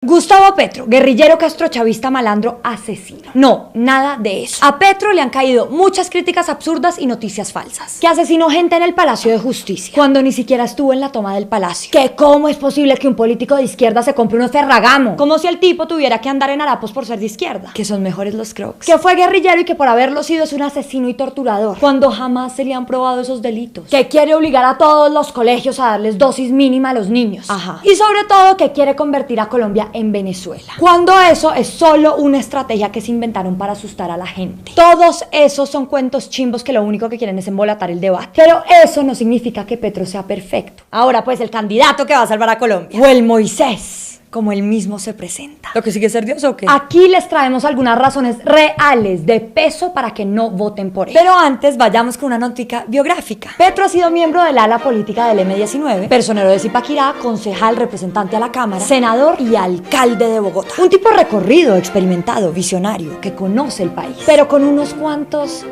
Gustavo Petro, guerrillero castrochavista malandro asesino. No, nada de eso. A Petro le han caído muchas críticas absurdas y noticias falsas. Que asesinó gente en el Palacio de Justicia, cuando ni siquiera estuvo en la toma del palacio. Que cómo es posible que un político de izquierda se compre unos Ferragamo. Como si el tipo tuviera que andar en harapos por ser de izquierda. Que son mejores los Crocs. Que fue guerrillero y que por haberlo sido es un asesino y torturador, cuando jamás se le han probado esos delitos. Que quiere obligar a todos los colegios a darles dosis mínima a los niños. Ajá. Y sobre todo que quiere convertir a Colombia en Venezuela, cuando eso es solo una estrategia que se inventaron para asustar a la gente. Todos esos son cuentos chimbos que lo único que quieren es embolatar el debate. Pero eso no significa que Petro sea perfecto. Ahora pues el candidato que va a salvar a Colombia, o el Moisés, como él mismo se presenta. ¿Lo que sigue ser Dios o qué? Aquí les traemos algunas razones reales de peso para que no voten por él. Pero antes vayamos con una notica biográfica. Petro ha sido miembro del ala política del M19, personero de Zipaquirá, concejal, representante a la Cámara, senador y alcalde de Bogotá. Un tipo recorrido, experimentado, visionario, que conoce el país, pero con unos cuantos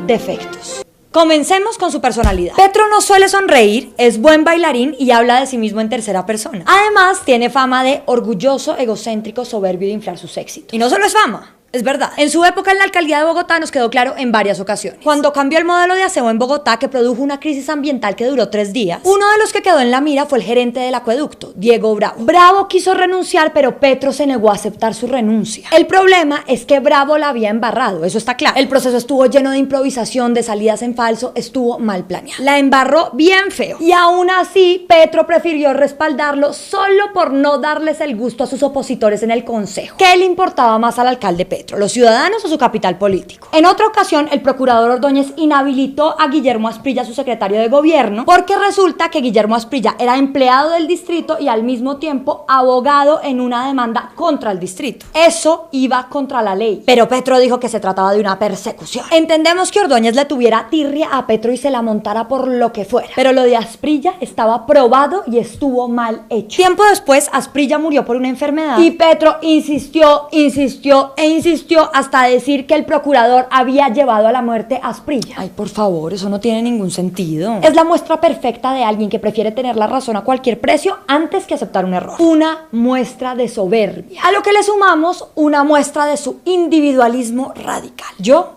defectos. Comencemos con su personalidad. Petro no suele sonreír, es buen bailarín y habla de sí mismo en tercera persona. Además, tiene fama de orgulloso, egocéntrico, soberbio de inflar sus éxitos. Y no solo es fama, es verdad. En su época en la alcaldía de Bogotá nos quedó claro en varias ocasiones. Cuando cambió el modelo de aseo en Bogotá, que produjo una crisis ambiental que duró 3 días, uno de los que quedó en la mira fue el gerente del acueducto, Diego Bravo. Bravo quiso renunciar, pero Petro se negó a aceptar su renuncia. El problema es que Bravo la había embarrado, eso está claro. El proceso estuvo lleno de improvisación, de salidas en falso, estuvo mal planeado. La embarró bien feo. Y aún así, Petro prefirió respaldarlo solo por no darles el gusto a sus opositores en el consejo. ¿Qué le importaba más al alcalde Petro? ¿Los ciudadanos o su capital político? En otra ocasión, el procurador Ordóñez inhabilitó a Guillermo Asprilla, su secretario de gobierno, porque resulta que Guillermo Asprilla era empleado del distrito y al mismo tiempo abogado en una demanda contra el distrito. Eso iba contra la ley. Pero Petro dijo que se trataba de una persecución. Entendemos que Ordóñez le tuviera tirria a Petro y se la montara por lo que fuera. Pero lo de Asprilla estaba probado y estuvo mal hecho. Tiempo después, Asprilla murió por una enfermedad y Petro insistió hasta decir que el procurador había llevado a la muerte a Asprilla. Ay, por favor, eso no tiene ningún sentido. Es la muestra perfecta de alguien que prefiere tener la razón a cualquier precio antes que aceptar un error. Una muestra de soberbia. A lo que le sumamos una muestra de su individualismo radical. Yo.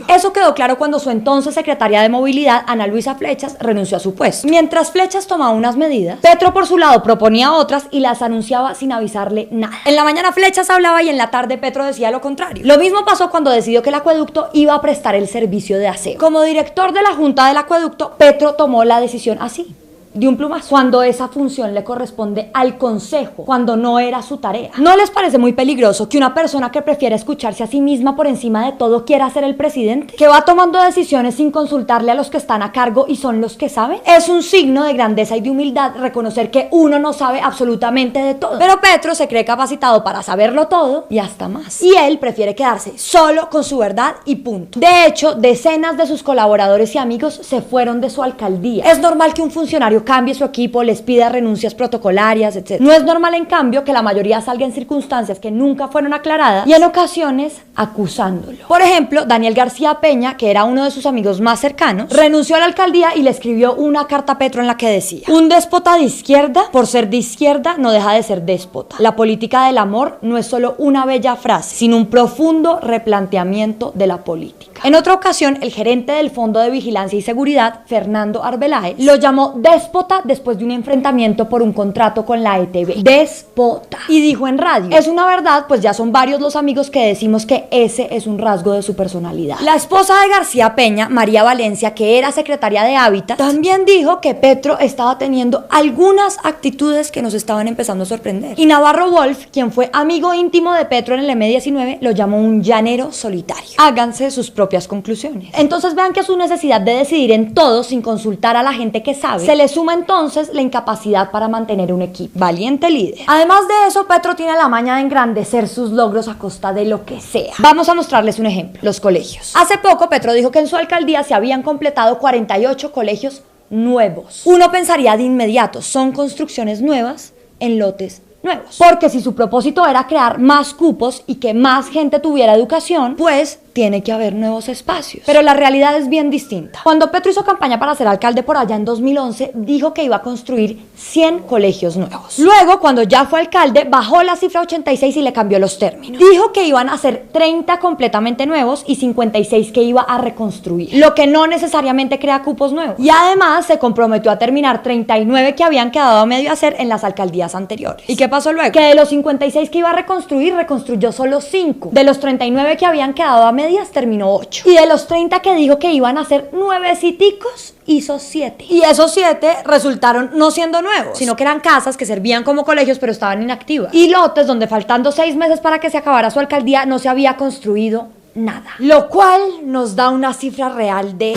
Eso quedó claro cuando su entonces secretaria de Movilidad, Ana Luisa Flechas, renunció a su puesto. Mientras Flechas tomaba unas medidas, Petro por su lado proponía otras y las anunciaba sin avisarle nada. En la mañana Flechas hablaba y en la tarde Petro decía lo contrario. Lo mismo pasó cuando decidió que el acueducto iba a prestar el servicio de aseo. Como director de la Junta del Acueducto, Petro tomó la decisión así, de un plumazo, cuando esa función le corresponde al consejo, cuando no era su tarea. ¿No les parece muy peligroso que una persona que prefiere escucharse a sí misma por encima de todo quiera ser el presidente? ¿Que va tomando decisiones sin consultarle a los que están a cargo y son los que saben? Es un signo de grandeza y de humildad reconocer que uno no sabe absolutamente de todo. Pero Petro se cree capacitado para saberlo todo y hasta más. Y él prefiere quedarse solo con su verdad y punto. De hecho, decenas de sus colaboradores y amigos se fueron de su alcaldía. Es normal que un funcionario cambie su equipo, les pida renuncias protocolarias, etc. No es normal, en cambio, que la mayoría salga en circunstancias que nunca fueron aclaradas y en ocasiones acusándolo. Por ejemplo, Daniel García Peña, que era uno de sus amigos más cercanos, renunció a la alcaldía y le escribió una carta a Petro en la que decía: un déspota de izquierda, por ser de izquierda, no deja de ser déspota. La política del amor no es solo una bella frase, sino un profundo replanteamiento de la política. En otra ocasión, el gerente del Fondo de Vigilancia y Seguridad, Fernando Arbeláez, lo llamó déspota después de un enfrentamiento por un contrato con la ETB. Déspota. Y dijo en radio: es una verdad, pues ya son varios los amigos que decimos que ese es un rasgo de su personalidad. La esposa de García Peña, María Valencia, que era secretaria de Hábitat, también dijo que Petro estaba teniendo algunas actitudes que nos estaban empezando a sorprender. Y Navarro Wolf, quien fue amigo íntimo de Petro en el M19, lo llamó un llanero solitario. Háganse sus propias conclusiones. Entonces vean que a su necesidad de decidir en todo sin consultar a la gente que sabe, se le suma entonces la incapacidad para mantener un equipo. Valiente líder. Además de eso, Petro tiene la maña de engrandecer sus logros a costa de lo que sea. Vamos a mostrarles un ejemplo: los colegios. Hace poco Petro dijo que en su alcaldía se habían completado 48 colegios nuevos. Uno pensaría de inmediato, son construcciones nuevas en lotes nuevos. Porque si su propósito era crear más cupos y que más gente tuviera educación, pues tiene que haber nuevos espacios. Pero la realidad es bien distinta. Cuando Petro hizo campaña para ser alcalde por allá en 2011, dijo que iba a construir 100 colegios nuevos. Luego, cuando ya fue alcalde, bajó la cifra a 86 y le cambió los términos. Dijo que iban a ser 30 completamente nuevos y 56 que iba a reconstruir, lo que no necesariamente crea cupos nuevos. Y además se comprometió a terminar 39 que habían quedado a medio hacer en las alcaldías anteriores. ¿Y qué pasó luego? Que de los 56 que iba a reconstruir, reconstruyó solo 5. De los 39 que habían quedado a medias, terminó 8. Y de los 30 que dijo que iban a hacer 9 citicos, hizo 7. Y esos 7 resultaron no siendo nuevos, sino que eran casas que servían como colegios pero estaban inactivas. Y lotes donde faltando 6 meses para que se acabara su alcaldía no se había construido nada. Lo cual nos da una cifra real de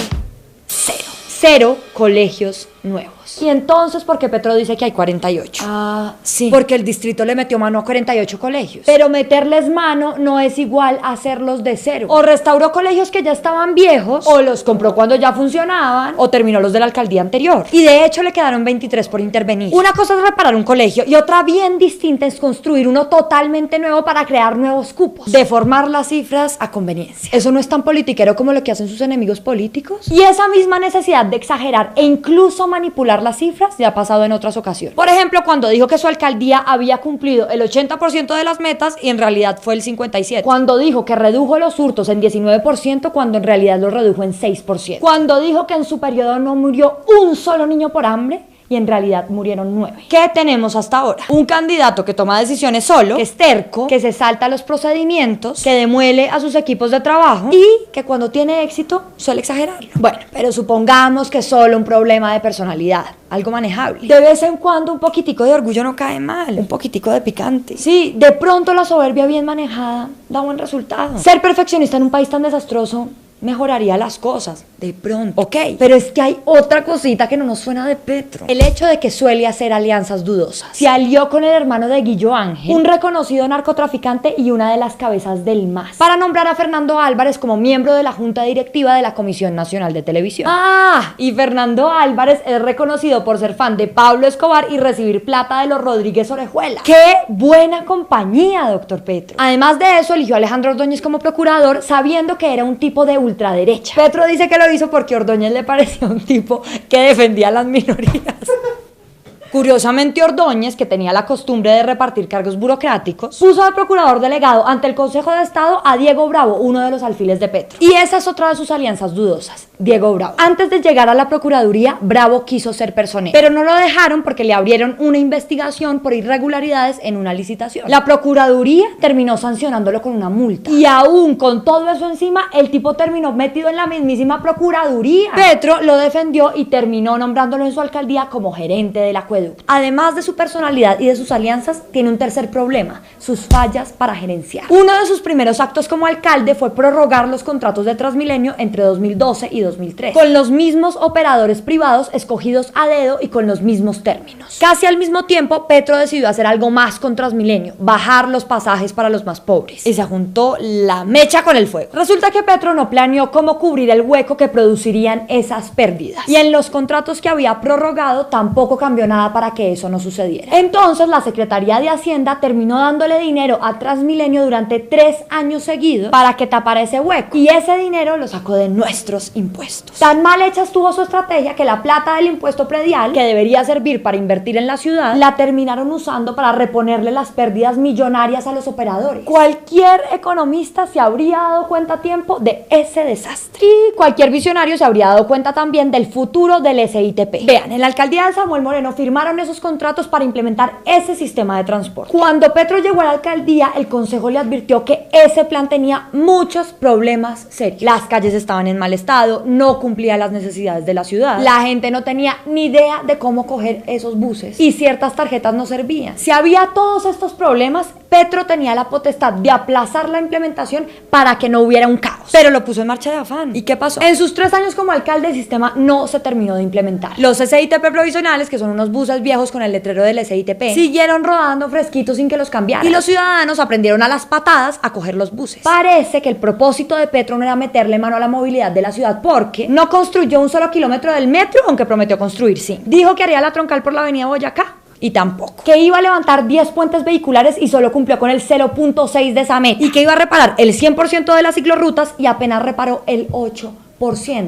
0. 0 colegios nuevos. Y entonces, ¿por qué Petro dice que hay 48? Sí. Porque el distrito le metió mano a 48 colegios. Pero meterles mano no es igual a hacerlos de cero. O restauró colegios que ya estaban viejos, o los compró cuando ya funcionaban, o terminó los de la alcaldía anterior. Y de hecho le quedaron 23 por intervenir. Una cosa es reparar un colegio y otra bien distinta es construir uno totalmente nuevo para crear nuevos cupos. Deformar las cifras a conveniencia. Eso no es tan politiquero como lo que hacen sus enemigos políticos. Y esa misma necesidad de exagerar e incluso manipular las cifras ya ha pasado en otras ocasiones. Por ejemplo, cuando dijo que su alcaldía había cumplido el 80% de las metas y en realidad fue el 57%. Cuando dijo que redujo los hurtos en 19% cuando en realidad los redujo en 6%. Cuando dijo que en su periodo no murió un solo niño por hambre y en realidad murieron 9. ¿Qué tenemos hasta ahora? Un candidato que toma decisiones solo, que es terco, que se salta los procedimientos, que demuele a sus equipos de trabajo y que cuando tiene éxito suele exagerarlo. Bueno, pero supongamos que es solo un problema de personalidad, algo manejable. De vez en cuando un poquitico de orgullo no cae mal, un poquitico de picante. Sí, de pronto la soberbia bien manejada da buen resultado. Ser perfeccionista en un país tan desastroso mejoraría las cosas, de pronto. Ok, pero es que hay otra cosita que no nos suena de Petro. El hecho de que suele hacer alianzas dudosas. Se alió con el hermano de Guillo Ángel, un reconocido narcotraficante y una de las cabezas del MAS, para nombrar a Fernando Álvarez como miembro de la junta directiva de la Comisión Nacional de Televisión. Y Fernando Álvarez es reconocido por ser fan de Pablo Escobar y recibir plata de los Rodríguez Orejuela. ¡Qué buena compañía, doctor Petro! Además de eso, eligió a Alejandro Ordóñez como procurador, sabiendo que era un tipo de ultraderecha. Petro dice que lo hizo porque Ordóñez le parecía un tipo que defendía a las minorías. Curiosamente, Ordóñez, que tenía la costumbre de repartir cargos burocráticos, puso de procurador delegado ante el Consejo de Estado a Diego Bravo, uno de los alfiles de Petro. Y esa es otra de sus alianzas dudosas, Diego Bravo. Antes de llegar a la Procuraduría, Bravo quiso ser personero, pero no lo dejaron porque le abrieron una investigación por irregularidades en una licitación. La Procuraduría terminó sancionándolo con una multa. Y aún con todo eso encima, el tipo terminó metido en la mismísima Procuraduría. Petro lo defendió y terminó nombrándolo en su alcaldía como gerente del acueducto. Además de su personalidad y de sus alianzas, tiene un tercer problema: sus fallas para gerenciar. Uno de sus primeros actos como alcalde fue prorrogar los contratos de Transmilenio entre 2012 y 2013, con los mismos operadores privados escogidos a dedo y con los mismos términos. Casi al mismo tiempo, Petro decidió hacer algo más con Transmilenio: bajar los pasajes para los más pobres. Y se juntó la mecha con el fuego. Resulta que Petro no planeó cómo cubrir el hueco que producirían esas pérdidas. Y en los contratos que había prorrogado tampoco cambió nada para que eso no sucediera. Entonces la Secretaría de Hacienda terminó dándole dinero a Transmilenio durante 3 años seguidos para que tapara ese hueco, y ese dinero lo sacó de nuestros impuestos. Tan mal hecha estuvo su estrategia que la plata del impuesto predial, que debería servir para invertir en la ciudad, la terminaron usando para reponerle las pérdidas millonarias a los operadores. Cualquier economista se habría dado cuenta a tiempo de ese desastre, y cualquier visionario se habría dado cuenta también del futuro del SITP. Vean, en la alcaldía de Samuel Moreno firmaron esos contratos para implementar ese sistema de transporte. Cuando Petro llegó a la alcaldía, el consejo le advirtió que ese plan tenía muchos problemas serios. Las calles estaban en mal estado, no cumplía las necesidades de la ciudad, la gente no tenía ni idea de cómo coger esos buses y ciertas tarjetas no servían. Si había todos estos problemas, Petro tenía la potestad de aplazar la implementación para que no hubiera un caos, pero lo puso en marcha de afán. ¿Y qué pasó? En sus 3 años como alcalde, el sistema no se terminó de implementar. Los SITP provisionales, que son unos buses viejos con el letrero del SITP, siguieron rodando fresquitos sin que los cambiaran, y los ciudadanos aprendieron a las patadas a coger los buses. Parece que el propósito de Petro no era meterle mano a la movilidad de la ciudad, porque no construyó un solo kilómetro del metro, aunque prometió construir 5. Dijo que haría la troncal por la avenida Boyacá, y tampoco. Que iba a levantar 10 puentes vehiculares y solo cumplió con el 0.6 de esa meta. Y que iba a reparar el 100% de las ciclorrutas y apenas reparó el 8%.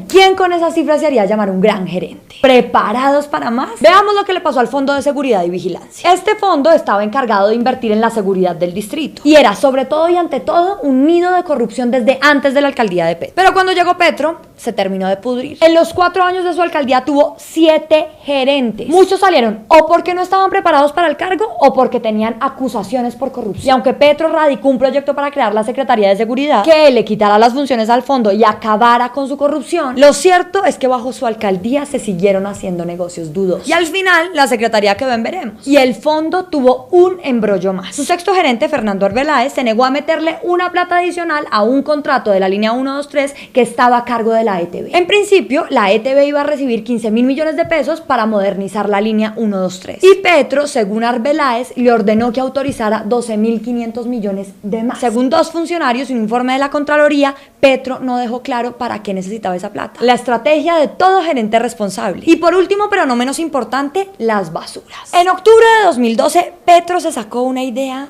¿Quién con esas cifras se haría llamar un gran gerente? ¿Preparados para más? Veamos lo que le pasó al Fondo de Seguridad y Vigilancia. Este fondo estaba encargado de invertir en la seguridad del distrito y era sobre todo y ante todo un nido de corrupción desde antes de la alcaldía de Petro. Pero cuando llegó Petro, se terminó de pudrir. En los 4 años de su alcaldía tuvo 7 gerentes. Muchos salieron o porque no estaban preparados para el cargo o porque tenían acusaciones por corrupción. Y aunque Petro radicó un proyecto para crear la Secretaría de Seguridad que le quitara las funciones al fondo y acabara con su corrupción, lo cierto es que bajo su alcaldía se siguieron haciendo negocios dudosos. Y al final, la secretaría quedó en veremos. Y el fondo tuvo un embrollo más. Su sexto gerente, Fernando Arbeláez, se negó a meterle una plata adicional a un contrato de la línea 123 que estaba a cargo de la ETB. En principio, la ETB iba a recibir 15.000 millones de pesos para modernizar la línea 123. Y Petro, según Arbeláez, le ordenó que autorizara 12.500 millones de más. Según 2 funcionarios y un informe de la Contraloría, Petro no dejó claro para qué necesitaba esa plata. La estrategia de todo gerente responsable. Y por último, pero no menos importante, las basuras. En octubre de 2012, Petro se sacó una idea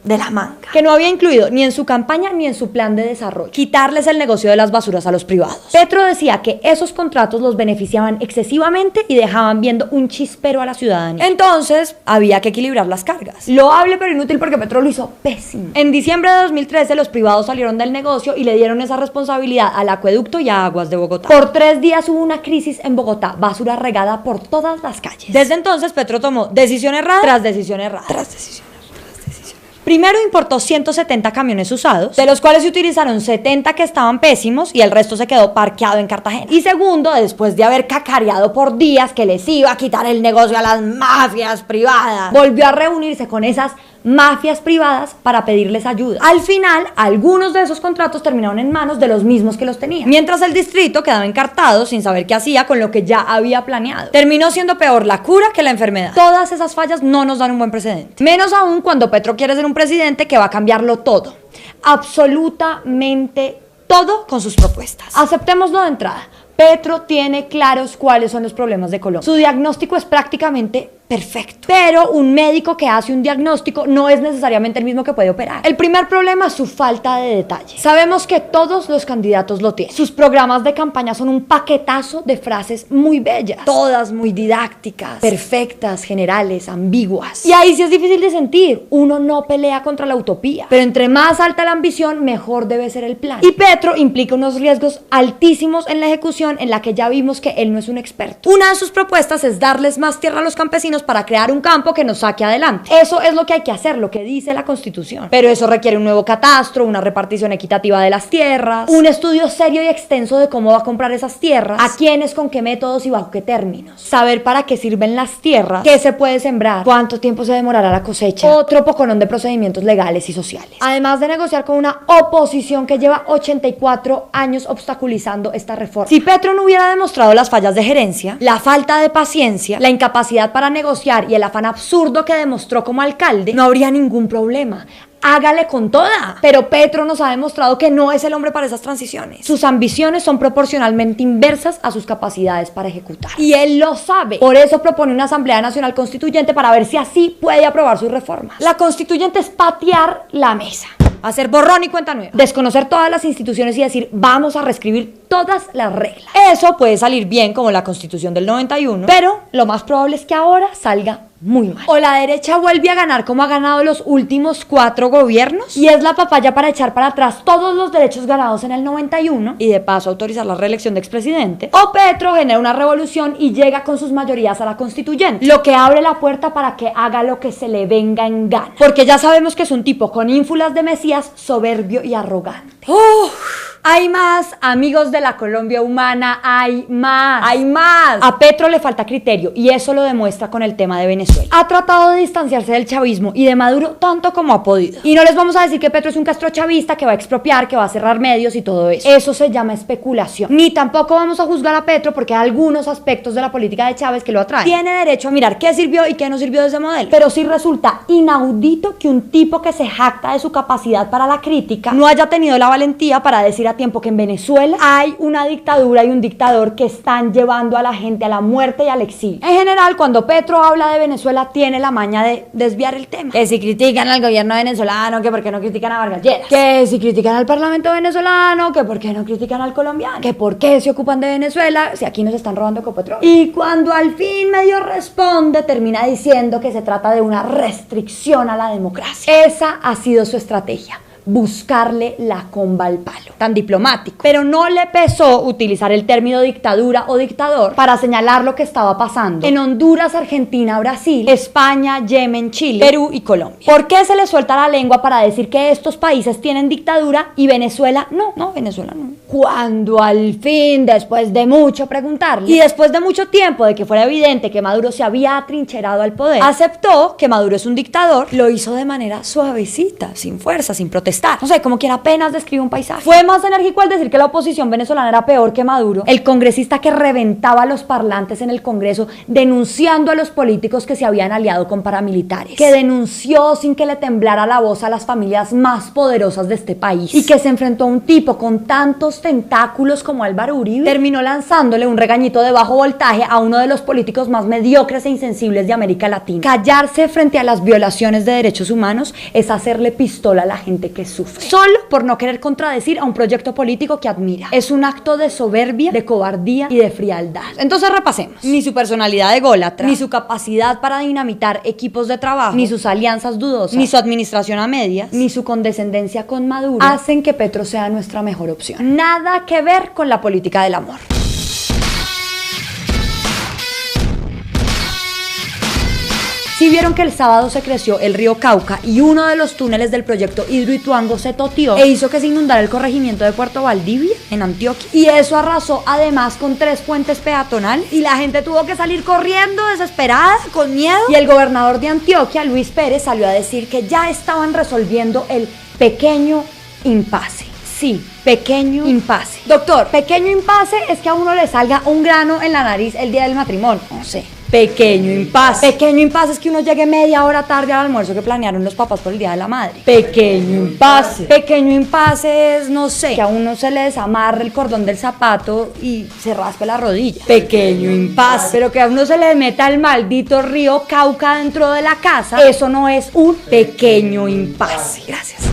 de la manga, que no había incluido ni en su campaña ni en su plan de desarrollo: quitarles el negocio de las basuras a los privados. Petro decía que esos contratos los beneficiaban excesivamente y dejaban viendo un chispero a la ciudadanía. Entonces, había que equilibrar las cargas. Loable pero inútil porque Petro lo hizo pésimo. En diciembre de 2013, los privados salieron del negocio y le dieron esa responsabilidad al acueducto y a Aguas de Bogotá. Por 3 días hubo una crisis en Bogotá, basura regada por todas las calles. Desde entonces, Petro tomó decisión errada tras decisión errada. Primero importó 170 camiones usados, de los cuales se utilizaron 70 que estaban pésimos y el resto se quedó parqueado en Cartagena. Y segundo, después de haber cacareado por días que les iba a quitar el negocio a las mafias privadas, volvió a reunirse con esas mafias privadas para pedirles ayuda. Al final, algunos de esos contratos terminaron en manos de los mismos que los tenían, mientras el distrito quedaba encartado sin saber qué hacía con lo que ya había planeado. Terminó siendo peor la cura que la enfermedad. Todas esas fallas no nos dan un buen precedente, menos aún cuando Petro quiere ser un presidente que va a cambiarlo todo, absolutamente todo, con sus propuestas. Aceptémoslo de entrada: Petro tiene claros cuáles son los problemas de Colombia. Su diagnóstico es prácticamente perfecto, pero un médico que hace un diagnóstico no es necesariamente el mismo que puede operar. El primer problema es su falta de detalle. Sabemos que todos los candidatos lo tienen. Sus programas de campaña son un paquetazo de frases muy bellas, todas muy didácticas, perfectas, generales, ambiguas. Y ahí sí es difícil de sentir. Uno no pelea contra la utopía, pero entre más alta la ambición, mejor debe ser el plan. Y Petro implica unos riesgos altísimos en la ejecución, en la que ya vimos que él no es un experto. Una de sus propuestas es darles más tierra a los campesinos para crear un campo que nos saque adelante. Eso es lo que hay que hacer, lo que dice la Constitución. Pero eso requiere un nuevo catastro, una repartición equitativa de las tierras, un estudio serio y extenso de cómo va a comprar esas tierras, a quiénes, con qué métodos y bajo qué términos. Saber para qué sirven las tierras, qué se puede sembrar, cuánto tiempo se demorará la cosecha, otro poconón de procedimientos legales y sociales. Además de negociar con una oposición que lleva 84 años obstaculizando esta reforma. Si Petro no hubiera demostrado las fallas de gerencia, la falta de paciencia, la incapacidad para negociar y el afán absurdo que demostró como alcalde, no habría ningún problema. Hágale con toda. Pero Petro nos ha demostrado que no es el hombre para esas transiciones. Sus ambiciones son proporcionalmente inversas a sus capacidades para ejecutar. Y él lo sabe. Por eso propone una Asamblea Nacional Constituyente para ver si así puede aprobar sus reformas. La constituyente es patear la mesa, hacer borrón y cuenta nueva, desconocer todas las instituciones y decir: vamos a reescribir todas las reglas. Eso puede salir bien, como la Constitución del 91, pero lo más probable es que ahora salga muy mal. O la derecha vuelve a ganar como ha ganado los últimos 4 gobiernos y es la papaya para echar para atrás todos los derechos ganados en el 91 y de paso autorizar la reelección de expresidente. O Petro genera una revolución y llega con sus mayorías a la constituyente, lo que abre la puerta para que haga lo que se le venga en gana, porque ya sabemos que es un tipo con ínfulas de Mesías, soberbio y arrogante. Hay más, amigos de la Colombia humana, hay más. A Petro le falta criterio y eso lo demuestra con el tema de Venezuela. Ha tratado de distanciarse del chavismo y de Maduro tanto como ha podido. Y no les vamos a decir que Petro es un castrochavista que va a expropiar, que va a cerrar medios y todo eso. Eso se llama especulación. Ni tampoco vamos a juzgar a Petro porque hay algunos aspectos de la política de Chávez que lo atraen. Tiene derecho a mirar qué sirvió y qué no sirvió de ese modelo. Pero sí resulta inaudito que un tipo que se jacta de su capacidad para la crítica no haya tenido la valentía para decir a tiempo que en Venezuela hay una dictadura y un dictador que están llevando a la gente a la muerte y al exilio. En general, cuando Petro habla de Venezuela, tiene la maña de desviar el tema. Que si critican al gobierno venezolano, que por qué no critican a Vargas Lleras. Que si critican al parlamento venezolano, que por qué no critican al colombiano. Que por qué se ocupan de Venezuela si aquí nos están robando Ecopetrol. Y cuando al fin medio responde, termina diciendo que se trata de una restricción a la democracia. Esa ha sido su estrategia. Buscarle la comba al palo. Tan diplomático. Pero no le pesó utilizar el término dictadura o dictador para señalar lo que estaba pasando en Honduras, Argentina, Brasil, España, Yemen, Chile, Perú y Colombia. ¿Por qué se le suelta la lengua para decir que estos países tienen dictadura y Venezuela no? No, Venezuela no. Cuando al fin, después de mucho preguntarle y después de mucho tiempo de que fuera evidente que Maduro se había atrincherado al poder, aceptó que Maduro es un dictador, lo hizo de manera suavecita, sin fuerza, sin protestar. No sé, como quien apenas describe un paisaje. Fue más enérgico al decir que la oposición venezolana era peor que Maduro, el congresista que reventaba los parlantes en el Congreso denunciando a los políticos que se habían aliado con paramilitares, que denunció sin que le temblara la voz a las familias más poderosas de este país y que se enfrentó a un tipo con tantos tentáculos como Álvaro Uribe, terminó lanzándole un regañito de bajo voltaje a uno de los políticos más mediocres e insensibles de América Latina. Callarse frente a las violaciones de derechos humanos es hacerle pistola a la gente que sufre, solo por no querer contradecir a un proyecto político que admira. Es un acto de soberbia, de cobardía y de frialdad. Entonces repasemos. Ni su personalidad ególatra, ni su capacidad para dinamitar equipos de trabajo, ni sus alianzas dudosas, ni su administración a medias, ni su condescendencia con Maduro hacen que Petro sea nuestra mejor opción. Nada que ver con la política del amor. Si vieron que el sábado se creció el río Cauca y uno de los túneles del proyecto Hidroituango se toteó e hizo que se inundara el corregimiento de Puerto Valdivia, en Antioquia, y eso arrasó además con 3 puentes peatonales y la gente tuvo que salir corriendo desesperada, con miedo, y el gobernador de Antioquia, Luis Pérez, salió a decir que ya estaban resolviendo el pequeño impasse. Sí, pequeño impasse. Doctor, pequeño impasse es que a uno le salga un grano en la nariz el día del matrimonio. No sé. Pequeño impasse. Pequeño impasse es que uno llegue media hora tarde al almuerzo que planearon los papás por el Día de la Madre. Pequeño impasse. Pequeño impasse es, no sé, que a uno se le desamarre el cordón del zapato y se raspe la rodilla. Pequeño impasse. Pero que a uno se le meta el maldito río Cauca dentro de la casa, eso no es un pequeño impasse. Gracias.